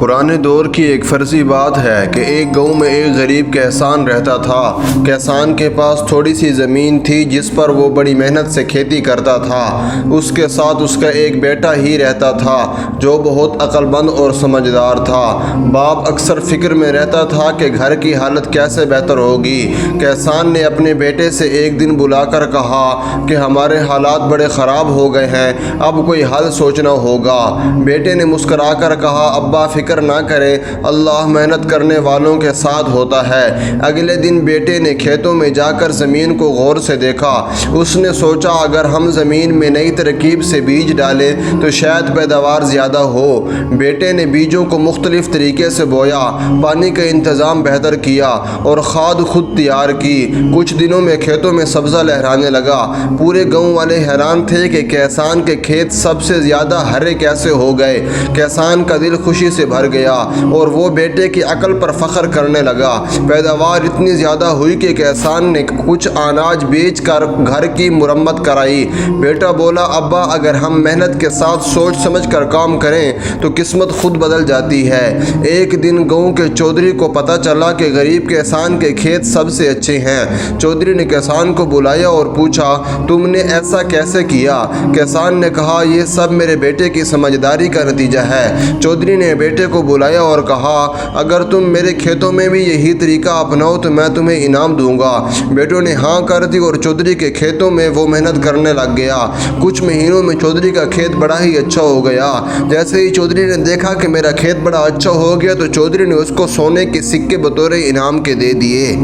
پرانے دور کی ایک فرضی بات ہے کہ ایک گاؤں میں ایک غریب کہسان رہتا تھا۔ کہسان کے پاس تھوڑی سی زمین تھی جس پر وہ بڑی محنت سے کھیتی کرتا تھا۔ اس کے ساتھ اس کا ایک بیٹا ہی رہتا تھا جو بہت عقل مند اور سمجھدار تھا۔ باپ اکثر فکر میں رہتا تھا کہ گھر کی حالت کیسے بہتر ہوگی۔ کہسان نے اپنے بیٹے سے ایک دن بلا کر کہا کہ ہمارے حالات بڑے خراب ہو گئے ہیں، اب کوئی حل سوچنا ہوگا۔ بیٹے نے مسکرا کر کہا، ابا فکر نہ کریں، اللہ محنت کرنے والوں کے ساتھ ہوتا ہے۔ اگلے دن بیٹے نے کھیتوں میں جا کر زمین کو غور سے دیکھا۔ اس نے سوچا اگر ہم زمین میں نئی ترکیب سے بیج ڈالیں تو شاید پیداوار زیادہ ہو۔ بیٹے نے بیجوں کو مختلف طریقے سے بویا، پانی کا انتظام بہتر کیا اور کھاد خود تیار کی۔ کچھ دنوں میں کھیتوں میں سبزہ لہرانے لگا۔ پورے گاؤں والے حیران تھے کہ کہسان کے کھیت سب سے زیادہ ہرے کیسے ہو گئے۔ کہسان کا دل خوشی سے بھر گیا اور وہ بیٹے کی عقل پر فخر کرنے لگا۔ پیداوار اتنی زیادہ ہوئی کہ کہسان نے کچھ اناج بیچ کر گھر کی مرمت کرائی۔ بیٹا بولا، ابا اگر ہم محنت کے ساتھ سوچ سمجھ کر کام کریں تو قسمت خود بدل جاتی ہے۔ ایک دن گاؤں کے چودھری کو پتہ چلا کہ غریب کہسان کے کھیت سب سے اچھے ہیں۔ چودھری نے کہسان کو بلایا اور پوچھا، تم نے ایسا کیسے کیا؟ کہسان نے کہا، یہ سب میرے بیٹے کی سمجھداری کا نتیجہ ہے۔ چودھری نے بیٹے کو بلایا اور کہا، اگر تم میرے کھیتوں میں بھی یہی طریقہ اپناؤ تو میں تمہیں انعام دوں گا۔ بیٹوں نے ہاں کر دی اور چودھری کے کھیتوں میں وہ محنت کرنے لگ گیا۔ کچھ مہینوں میں چودھری کا کھیت بڑا ہی اچھا ہو گیا۔ جیسے ہی چودھری نے دیکھا کہ میرا کھیت بڑا اچھا ہو گیا تو چودھری نے اس کو سونے کے سکے بطور انعام کے دے دیے۔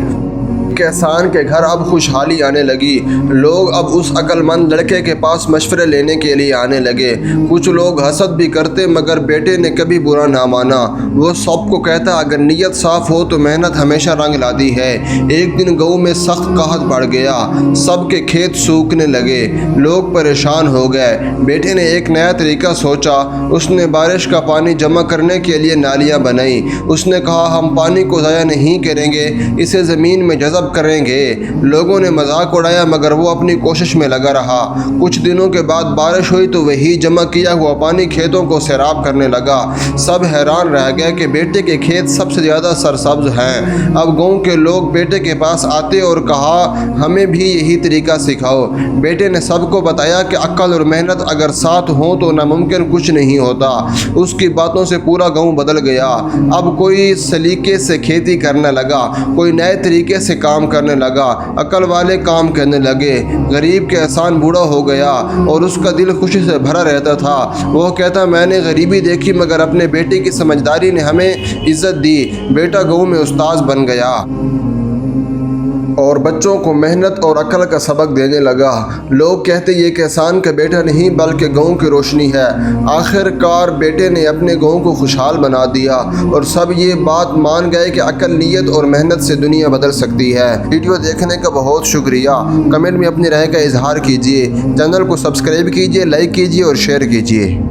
کہسان کے گھر اب خوشحالی آنے لگی۔ لوگ اب اس عقل مند لڑکے کے پاس مشورے لینے کے لیے آنے لگے۔ کچھ لوگ حسد بھی کرتے مگر بیٹے نے کبھی برا نہ مانا۔ وہ سب کو کہتا، اگر نیت صاف ہو تو محنت ہمیشہ رنگ لاتی ہے۔ ایک دن گاؤں میں سخت قحط بڑھ گیا۔ سب کے کھیت سوکھنے لگے۔ لوگ پریشان ہو گئے۔ بیٹے نے ایک نیا طریقہ سوچا۔ اس نے بارش کا پانی جمع کرنے کے لیے نالیاں بنائیں۔ اس نے کہا، ہم پانی کو ضائع نہیں کریں گے، اسے زمین میں جذب کریں گے۔ لوگوں نے مذاق اڑایا مگر وہ اپنی کوشش میں لگا رہا۔ کچھ دنوں کے بعد بارش ہوئی تو وہی جمع کیا ہوا پانی کھیتوں کو سیراب کرنے لگا۔ سب حیران رہ گئے کہ بیٹے کے کھیت سب سے زیادہ سرسبز ہیں۔ اب گاؤں کے لوگ بیٹے کے پاس آتے اور کہا، ہمیں بھی یہی طریقہ سکھاؤ۔ بیٹے نے سب کو بتایا کہ عقل اور محنت اگر ساتھ ہوں تو ناممکن کچھ نہیں ہوتا۔ اس کی باتوں سے پورا گاؤں بدل گیا۔ اب کوئی سلیقے سے کھیتی کرنے لگا، کوئی نئے طریقے سے کام کرنے لگا، عقل والے کام کرنے لگے۔ غریب کہسان بوڑھا ہو گیا اور اس کا دل خوشی سے بھرا رہتا تھا۔ وہ کہتا، میں نے غریبی دیکھی مگر اپنے بیٹے کی سمجھداری نے ہمیں عزت دی۔ بیٹا گاؤں میں استاد بن گیا اور بچوں کو محنت اور عقل کا سبق دینے لگا۔ لوگ کہتے، یہ کہسان کا بیٹا نہیں بلکہ گاؤں کی روشنی ہے۔ آخر کار بیٹے نے اپنے گاؤں کو خوشحال بنا دیا اور سب یہ بات مان گئے کہ عقل، نیت اور محنت سے دنیا بدل سکتی ہے۔ ویڈیو دیکھنے کا بہت شکریہ۔ کمنٹ میں اپنی رائے کا اظہار کیجیے۔ چینل کو سبسکرائب کیجیے، لائک کیجیے اور شیئر کیجیے۔